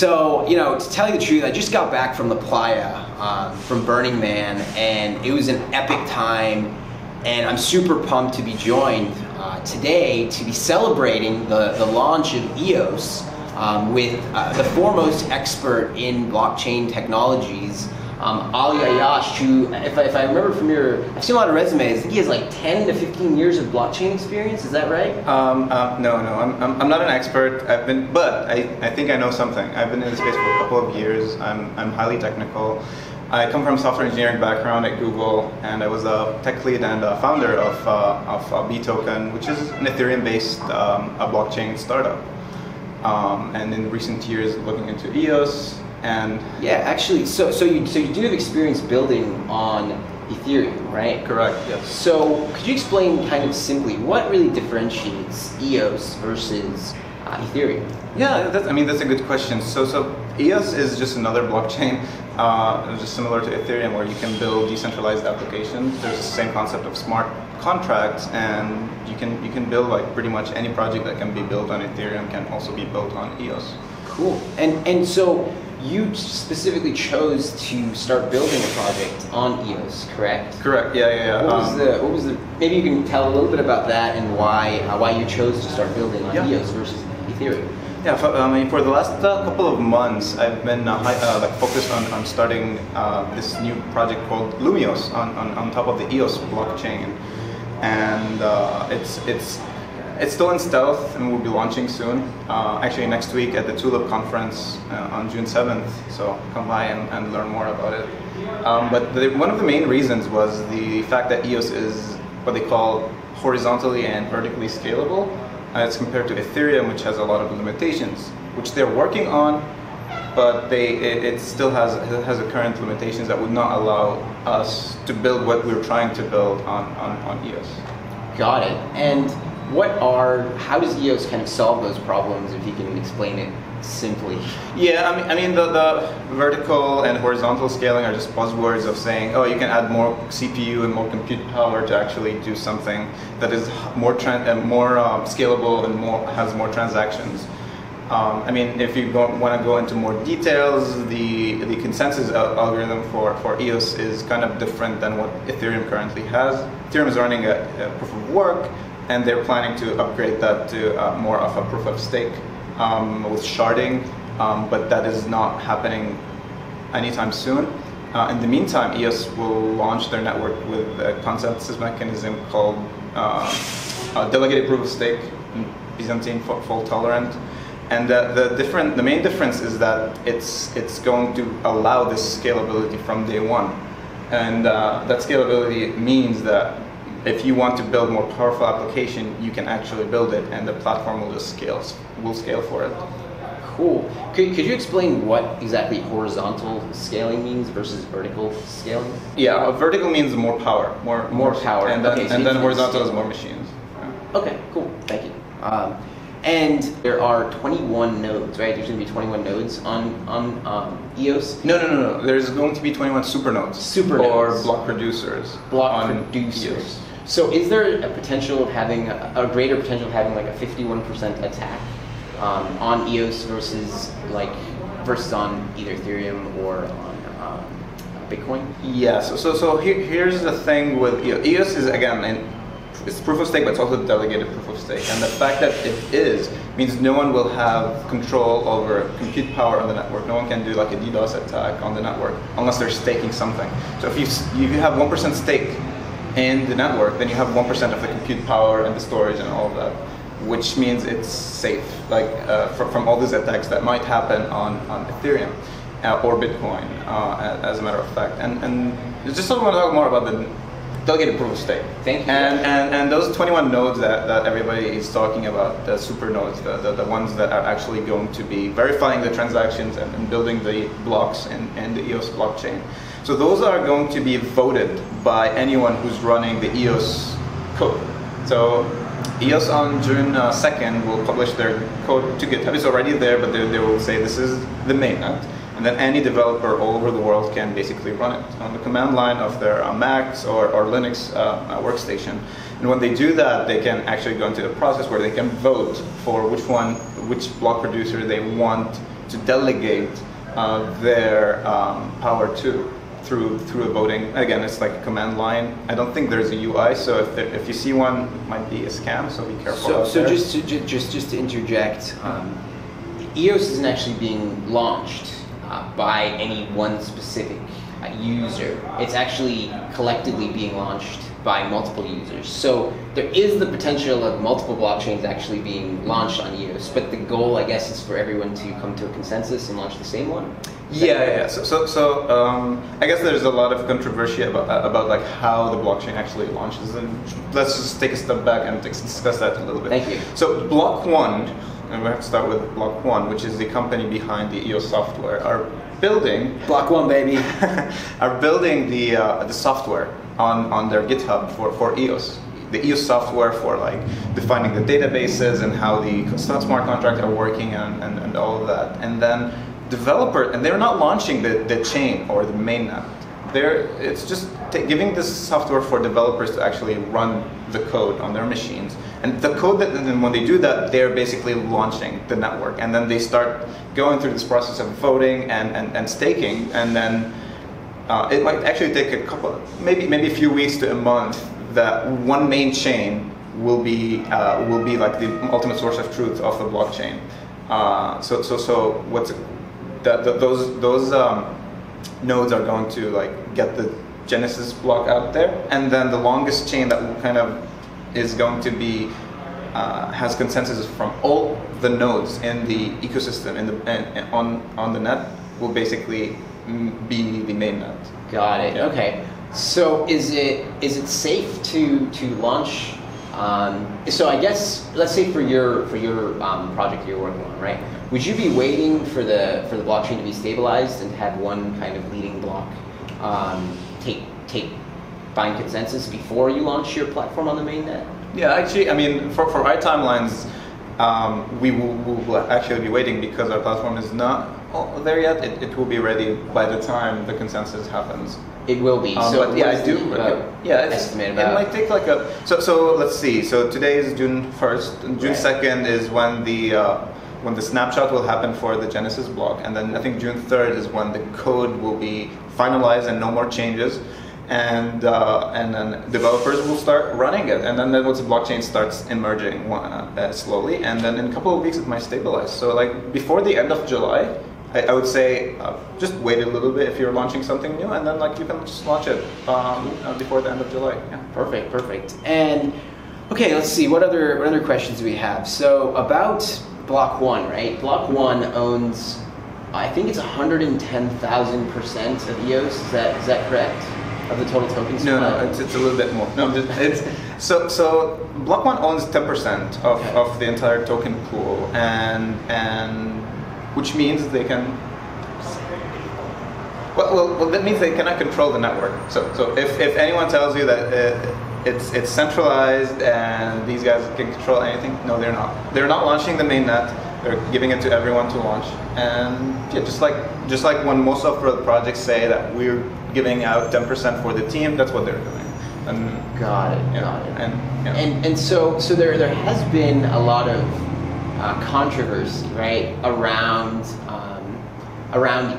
So, you know, to tell you the truth, I just got back from La Playa, from Burning Man, and it was an epic time, and I'm super pumped to be joined today to be celebrating the launch of EOS with the foremost expert in blockchain technologies, Ayyash, who, if I remember from I've seen a lot of resumes, I think he has like 10 to 15 years of blockchain experience, is that right? No, I'm not an expert. But I think I know something. I've been in the space for a couple of years. I'm highly technical. I come from a software engineering background at Google, and I was a tech lead and a founder of B-Token, which is an Ethereum-based blockchain startup. And in recent years, looking into EOS. And yeah, actually, so you do have experience building on Ethereum, right? Correct. Yes. So could you explain kind of simply what really differentiates EOS versus Ethereum? Yeah, that's a good question. So EOS is just another blockchain, just similar to Ethereum, where you can build decentralized applications. There's the same concept of smart contracts, and you can build like pretty much any project that can be built on Ethereum can also be built on EOS. Cool. And so you specifically chose to start building a project on EOS, correct? Correct. Yeah. What was the? Maybe you can tell a little bit about that and why you chose to start building on EOS versus Ethereum. Yeah. For the last couple of months, I've been focused on starting this new project called Lumeos on top of the EOS blockchain, and it's still in stealth, and we'll be launching soon. Actually, next week at the Tulip conference on June 7th. So come by and learn more about it. But one of the main reasons was the fact that EOS is what they call horizontally and vertically scalable, as compared to Ethereum, which has a lot of limitations, which they're working on, but it still has a current limitations that would not allow us to build what we're trying to build on EOS. Got it. And how does EOS kind of solve those problems, if you can explain it simply? Yeah, I mean the vertical and horizontal scaling are just buzzwords of saying, oh, you can add more CPU and more compute power to actually do something that is more scalable and has more transactions. I mean, if you want to go into more details, the consensus algorithm for EOS is kind of different than what Ethereum currently has. Ethereum is running a proof of work, and they're planning to upgrade that to more of a proof of stake with sharding, but that is not happening anytime soon. In the meantime, EOS will launch their network with a consensus mechanism called delegated proof of stake, Byzantine fault tolerant. And the main difference is that it's going to allow this scalability from day one. And that scalability means that if you want to build more powerful application, you can actually build it, and the platform will just scale for it. Cool. Could you explain what exactly horizontal scaling means versus vertical scaling? Yeah, vertical means more power, more power, and then horizontal is more machines. Yeah. Okay, cool. Thank you. And there are 21 nodes, right? There's going to be 21 nodes on EOS? No. There's going to be 21 supernodes. Or block producers. EOS. So is there a potential of having a greater potential of having like a 51% attack on EOS versus on either Ethereum or on Bitcoin? Yeah. So here's the thing with EOS. EOS is, again, it's proof of stake, but it's also delegated proof of stake. And the fact that it means no one will have control over compute power on the network. No one can do like a DDoS attack on the network unless they're staking something. So if you have 1% stake in the network, then you have 1% of the compute power and the storage and all of that, which means it's safe, from all these attacks that might happen on Ethereum or Bitcoin, as a matter of fact. And just want to talk more about the delegated proof of stake. Thank you. And those 21 nodes that everybody is talking about, the super nodes, the ones that are actually going to be verifying the transactions and building the blocks in the EOS blockchain. So those are going to be voted by anyone who's running the EOS code. So EOS on June 2nd will publish their code to GitHub. It's already there, but they will say this is the mainnet. And then any developer all over the world can basically run it on the command line of their Macs or Linux workstation. And when they do that, they can actually go into the process where they can vote for which block producer they want to delegate their power to through a voting. Again, it's like a command line. I don't think there's a UI, so if you see one, it might be a scam. So be careful. So just to interject, EOS isn't actually being launched by any one specific user. It's actually collectively being launched by multiple users. So there is the potential of multiple blockchains actually being launched on EOS, but the goal, I guess, is for everyone to come to a consensus and launch the same one. Yeah. So I guess there's a lot of controversy about like how the blockchain actually launches, and let's just take a step back and discuss that a little bit. Thank you. So Block One, and we have to start with Block One, which is the company behind the EOS software, are building Block One, baby. are building the software on their GitHub for EOS. The EOS software for like defining the databases and how the smart contracts are working and all of that. And then they're not launching the chain or the mainnet. It's just giving this software for developers to actually run the code on their machines. And the code and then when they do that, they're basically launching the network. And then they start going through this process of voting and staking. And then it might actually take maybe a few weeks to a month that one main chain will be like the ultimate source of truth of the blockchain. So those nodes are going to like get the Genesis block out there, and then the longest chain that kind of is going to be has consensus from all the nodes in the ecosystem on the net will basically be the main net. Got it. Yeah. Okay. So is it safe to launch? So I guess let's say for your project you're working on, right? Would you be waiting for the blockchain to be stabilized and have one kind of leading block find consensus before you launch your platform on the mainnet? Yeah, actually, I mean, for our timelines, we will actually be waiting because our platform is not there yet. It will be ready by the time the consensus happens. It will be. So but yeah, I do. Estimate about. It might take like a. So let's see. So today is June 1st. And June 2nd is when the snapshot will happen for the Genesis block, and then I think June 3rd is when the code will be finalized and no more changes. And then developers will start running it, and then once the blockchain starts emerging slowly, and then in a couple of weeks it might stabilize. So like before the end of July, I would say just wait a little bit if you're launching something new, and then like you can just launch it before the end of July. Yeah. Perfect. And okay, let's see what other questions do we have. So about Block One, right? Block One owns, I think it's 110,000% of EOS. Is that correct? Of the total tokens? No, it's a little bit more. No, it's so Block One owns 10% of the entire token pool, and which means they can. Well, that means they cannot control the network. So if anyone tells you that it's centralized and these guys can control anything, no, they're not. They're not launching the mainnet. They're giving it to everyone to launch, and yeah, just like when most software projects say that we're giving out 10% for the team, that's what they're doing. And got it. And so there has been a lot of controversy, right, around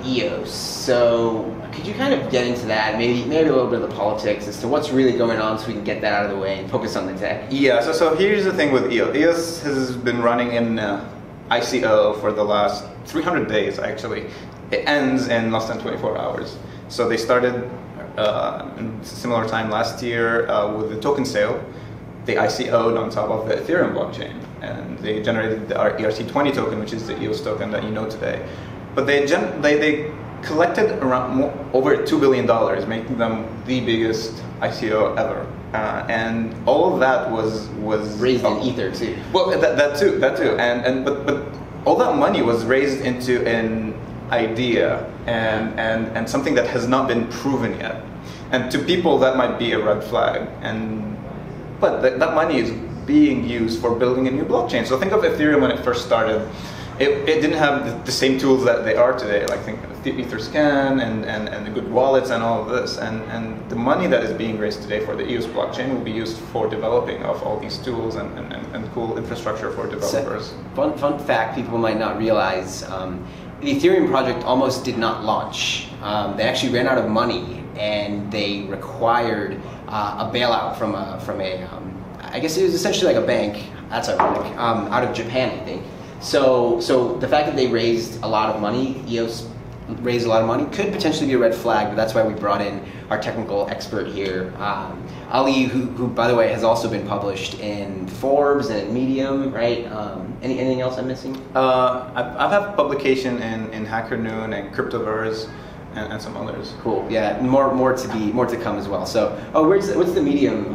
EOS. So could you kind of get into that, maybe a little bit of the politics as to what's really going on, so we can get that out of the way and focus on the tech? Yeah. So here's the thing with EOS. EOS has been running in ICO for the last 300 days. Actually, it ends in less than 24 hours. So they started in similar time last year with the token sale. They ICO'd on top of the Ethereum blockchain, and they generated the ERC20 token, which is the EOS token that you know today. But they collected around over $2 billion, making them the biggest ICO ever. And all of that was raised in Ether too. Well, that too. But all that money was raised into an idea and something that has not been proven yet. And to people that might be a red flag. But that money is being used for building a new blockchain. So think of Ethereum when it first started. It didn't have the same tools that they are today, like think of Etherscan and the good wallets and all of this. And the money that is being raised today for the EOS blockchain will be used for developing of all these tools and cool infrastructure for developers. So, fun fact people might not realize, the Ethereum project almost did not launch. They actually ran out of money, and they required a bailout from a I guess it was essentially like a bank. That's ironic. Out of Japan, I think. So the fact that they raised a lot of money, EOS raised a lot of money, could potentially be a red flag. But that's why we brought in our technical expert here, Ali, who by the way has also been published in Forbes and Medium, right? Anything else I'm missing? I've had publication in Hacker Noon and Cryptoverse and some others. Cool. Yeah, more to come as well. So, what's the Medium?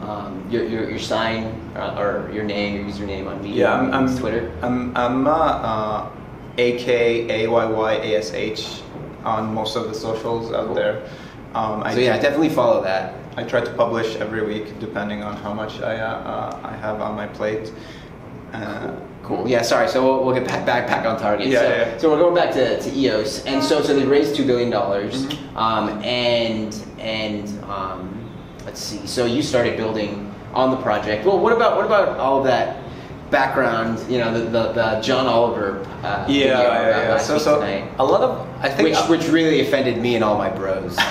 Your sign or your name, your username on Medium? Yeah, I'm Twitter. I'm AKAYYASH on most of the socials out there. Definitely follow that. I try to publish every week, depending on how much I have on my plate. Cool. Yeah. Sorry. So we'll get back on target. So we're going back to EOS, and so they raised $2 billion, let's see. So you started building on the project. Well, what about all of that background? You know, the John Oliver. So a lot of, I think, which really offended me and all my bros. So.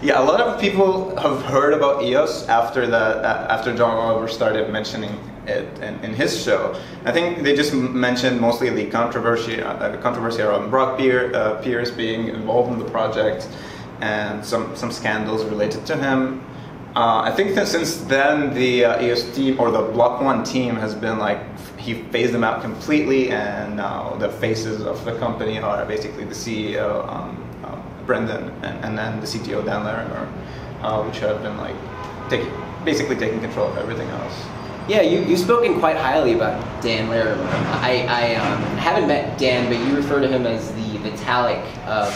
Yeah, a lot of people have heard about EOS after John Oliver started mentioning it in his show. I think they just mentioned mostly the controversy around Brock Pierce being involved in the project and some scandals related to him. I think that since then the EOS team, or the Block One team, has been like, he phased them out completely, and now the faces of the company are basically the CEO Brendan and then the CTO Dan Larimer, which have been like basically taking control of everything else. Yeah, you've spoken quite highly about Dan Larimer. I haven't met Dan, but you refer to him as the Vitalik of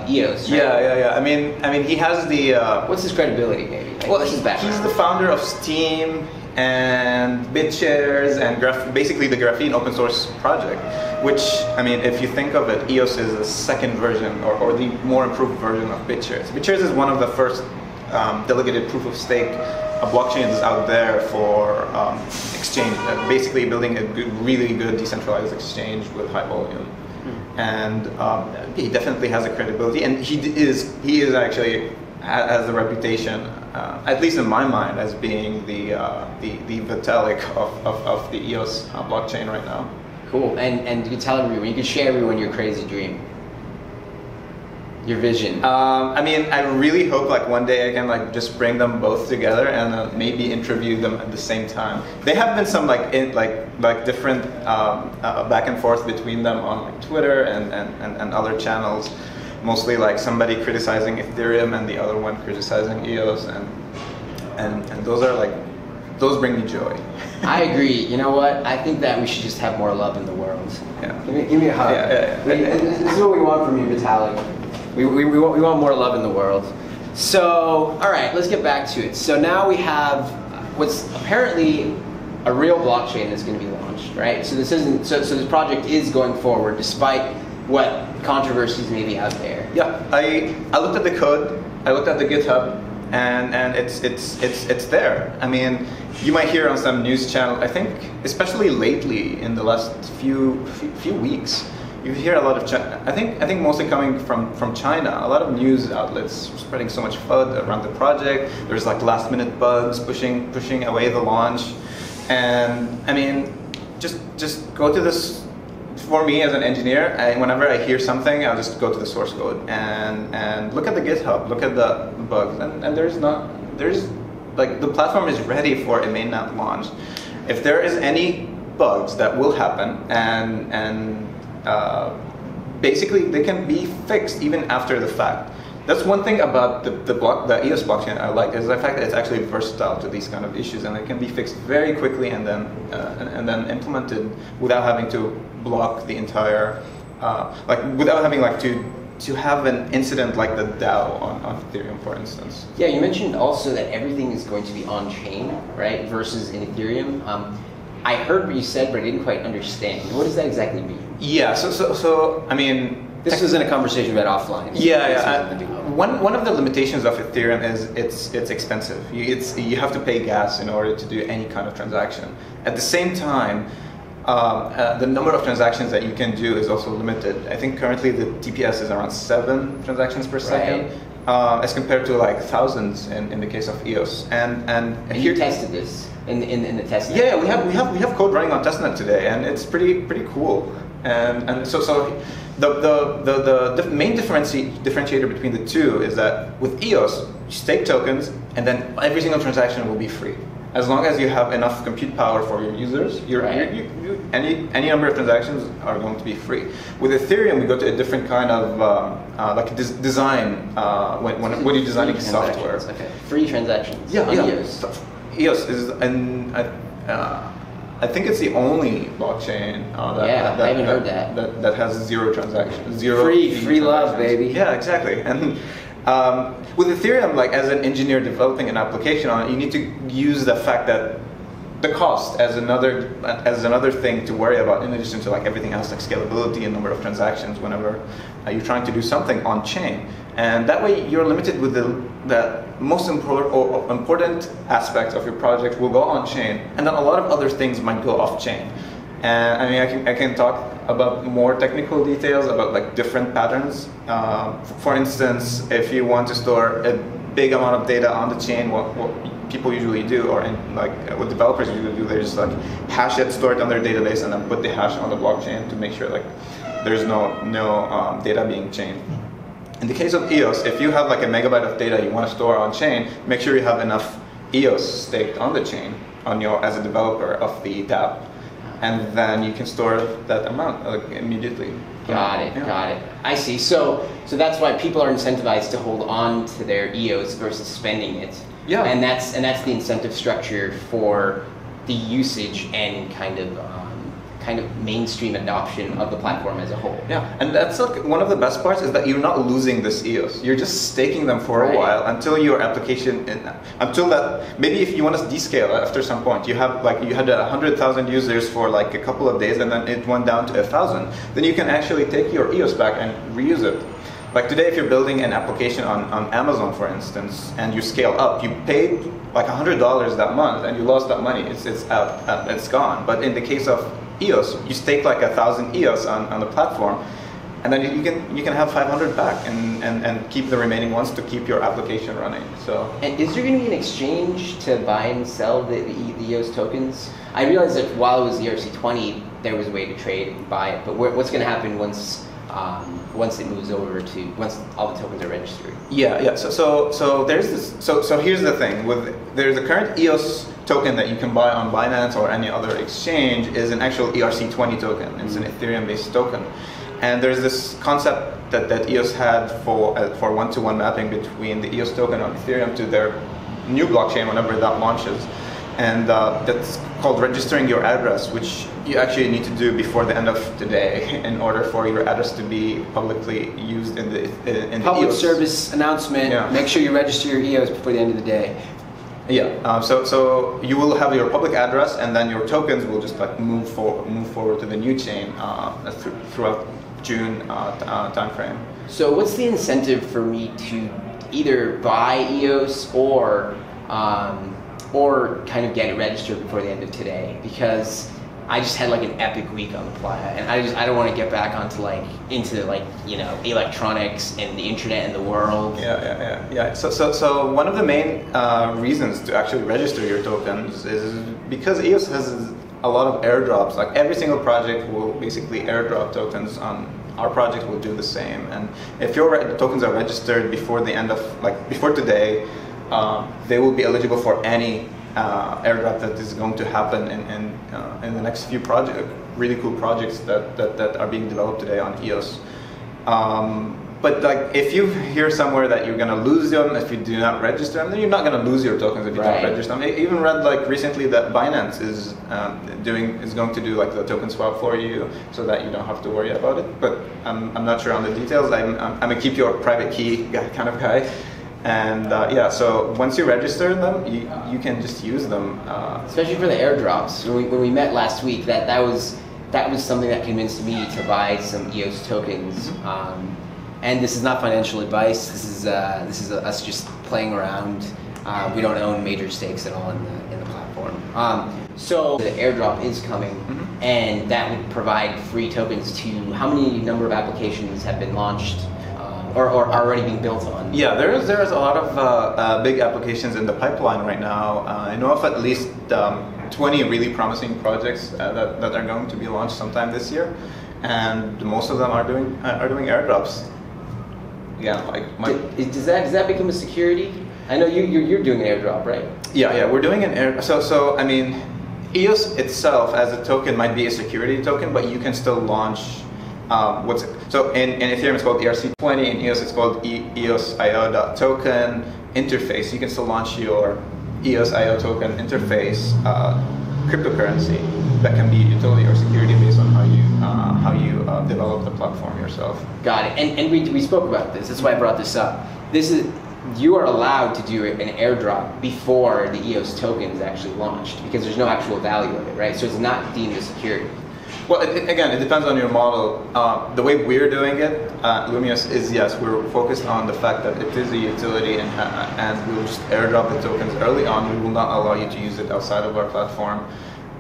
EOS, right? Yeah. I mean, he has the. What's his credibility, maybe? Like, well, what's his background? He's the founder of Steam and BitShares and basically the Graphene open source project. Which, I mean, if you think of it, EOS is the second version or the more improved version of BitShares. BitShares is one of the first delegated proof of stake blockchains out there for exchange, basically building a really good decentralized exchange with high volume. And he definitely has a credibility, and he is actually has the reputation, at least in my mind, as being the Vitalik of the EOS blockchain right now. Cool. And you could tell everyone, you could share everyone your crazy dream. Your vision. I mean, I really hope like one day I can like just bring them both together and maybe interview them at the same time. There have been some like different back and forth between them on like Twitter and other channels. Mostly like somebody criticizing Ethereum and the other one criticizing EOS, and those bring me joy. I agree. You know what? I think that we should just have more love in the world. Yeah. Give me a hug. Yeah. This is what we want from you, Vitalik. We want more love in the world. So, all right, let's get back to it. So now we have what's apparently a real blockchain that's going to be launched, right? So this isn't. So this project is going forward despite what controversies may be out there. Yeah, I looked at the code. I looked at the GitHub, and it's there. I mean, you might hear on some news channel. I think, especially lately in the last few weeks, you hear a lot of I think mostly coming from China. A lot of news outlets spreading so much FUD around the project. There's like last minute bugs pushing away the launch, and I mean, just go to this. For me as an engineer, whenever I hear something, I'll just go to the source code and look at the GitHub, look at the bugs, and there's like the platform is ready for a mainnet launch. If there is any bugs that will happen, and basically they can be fixed even after the fact. That's one thing about the EOS blockchain I like, is the fact that it's actually versatile to these kind of issues, and it can be fixed very quickly and then implemented without having to block the entire, without having to have an incident like the DAO on Ethereum, for instance. Yeah, you mentioned also that everything is going to be on chain, right, versus in Ethereum. I heard what you said, but I didn't quite understand. What does that exactly mean? Yeah, so I mean, this was in a conversation we had offline. One of the limitations of Ethereum is it's expensive. You have to pay gas in order to do any kind of transaction. At the same time, the number of transactions that you can do is also limited. I think currently the TPS is around 7 transactions per second, as compared to like thousands in the case of EOS. And you tested this in the testnet? Yeah, we have code running on testnet today, and it's pretty cool. And so the main differentiator between the two is that with EOS, you stake tokens, and then every single transaction will be free. As long as you have enough compute power for your users, any number of transactions are going to be free. With Ethereum, we go to a different kind of design when you're designing software. Okay. Free transactions. Yeah. EOS. EOS is, and I think it's the only blockchain I haven't heard that has zero transactions, free love, baby. Yeah, exactly. And with Ethereum, like as an engineer developing an application on it, you need to use the fact that the cost as another thing to worry about, in addition to like everything else, like scalability and number of transactions whenever you're trying to do something on chain. And that way you're limited with the most important aspects of your project will go on chain, and then a lot of other things might go off chain. And I mean, I can talk about more technical details about like different patterns. For instance, if you want to store a big amount of data on the chain, what people usually do, or what developers usually do, they just like hash it, store it on their database, and then put the hash on the blockchain to make sure like there's no data being chained. In the case of EOS, if you have like a megabyte of data you want to store on chain, make sure you have enough EOS staked on the chain as a developer of the dApp. And then you can store that amount immediately. Got it. I see. So that's why people are incentivized to hold on to their EOS versus spending it. Yeah. And that's the incentive structure for the usage and kind of mainstream adoption of the platform as a whole. Yeah, and that's like one of the best parts is that you're not losing this EOS. You're just staking them for a while until your application, until that, maybe if you want to descale after some point, you had 100,000 users for like a couple of days, and then it went down to 1,000. Then you can actually take your EOS back and reuse it. Like today, if you're building an application on Amazon, for instance, and you scale up, you paid like $100 that month, and you lost that money. It's out, it's gone. But in the case of EOS, you stake like 1,000 EOS on the platform, and then you can have 500 back and keep the remaining ones to keep your application running. So. And is there going to be an exchange to buy and sell the EOS tokens? I realized that while it was ERC20, there was a way to trade and buy it, but what's going to happen once it moves over to once all the tokens are registered? Yeah. So there's this. So here's the thing. There's a current EOS token that you can buy on Binance or any other exchange is an actual ERC20 token. It's an Ethereum-based token, and there's this concept that EOS had for one-to-one mapping between the EOS token on Ethereum to their new blockchain whenever that launches. And that's called registering your address, which you actually need to do before the end of today in order for your address to be publicly used in the public EOS service announcement. Yeah. Make sure you register your EOS before the end of the day. Yeah. So you will have your public address, and then your tokens will just like move forward to the new chain throughout June timeframe. So what's the incentive for me to either buy EOS or kind of get it registered before the end of today? Because I just had like an epic week on the playa, and I don't want to get back into electronics and the internet and the world. Yeah. So one of the main reasons to actually register your tokens is because EOS has a lot of airdrops. Like every single project will basically airdrop tokens on. Our project will do the same, and if your tokens are registered before the end of before today, they will be eligible for any airdrop that is going to happen in the next few really cool projects that are being developed today on EOS. But like if you hear somewhere that you're gonna lose them if you do not register them, then you're not gonna lose your tokens if you don't register them. I even read like recently that Binance is going to do like the token swap for you so that you don't have to worry about it. But I'm not sure on the details. I'm a keep your private key kind of guy. And so once you register them, you can just use them. Especially for the airdrops. When we met last week, that was something that convinced me to buy some EOS tokens. And this is not financial advice. This is us just playing around. We don't own major stakes at all in the platform. So the airdrop is coming. and that would provide free tokens to how many number of applications have been launched or are already being built on? Yeah, there is a lot of big applications in the pipeline right now. I know of at least 20 really promising projects that are going to be launched sometime this year, and most of them are doing airdrops. Yeah, like does that become a security? I know you're doing an airdrop, right? Yeah, we're doing an air. So I mean, EOS itself as a token might be a security token, but you can still launch. In Ethereum it's called ERC20, in EOS it's called EOSIO.token interface. You can still launch your EOSIO token interface cryptocurrency that can be utility or security based on how you develop the platform yourself. Got it. And we spoke about this. That's why I brought this up. You are allowed to do an airdrop before the EOS token is actually launched because there's no actual value of it, right? So it's not deemed a security. Well, again, it depends on your model. The way we're doing it, Lumeos, is yes, we're focused on the fact that it is a utility and we'll just airdrop the tokens early on. We will not allow you to use it outside of our platform.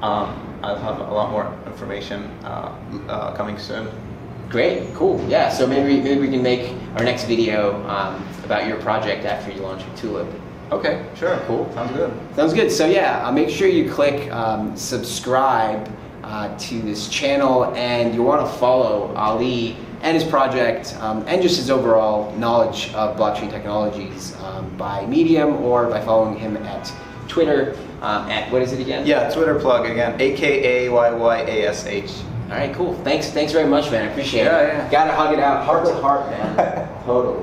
I'll have a lot more information coming soon. Great, cool. Yeah, so maybe we can make our next video about your project after you launch your Tulip. Okay, sure. Cool. Sounds good. Sounds good. So yeah, make sure you click subscribe to this channel, and you want to follow Ali and his project and just his overall knowledge of blockchain technologies by Medium or by following him at Twitter at, what is it again? Yeah, Twitter plug again, AKAYYASH. All right, cool. Thanks very much, man. I appreciate it. Yeah. Gotta hug it out, heart to heart, man. Totally.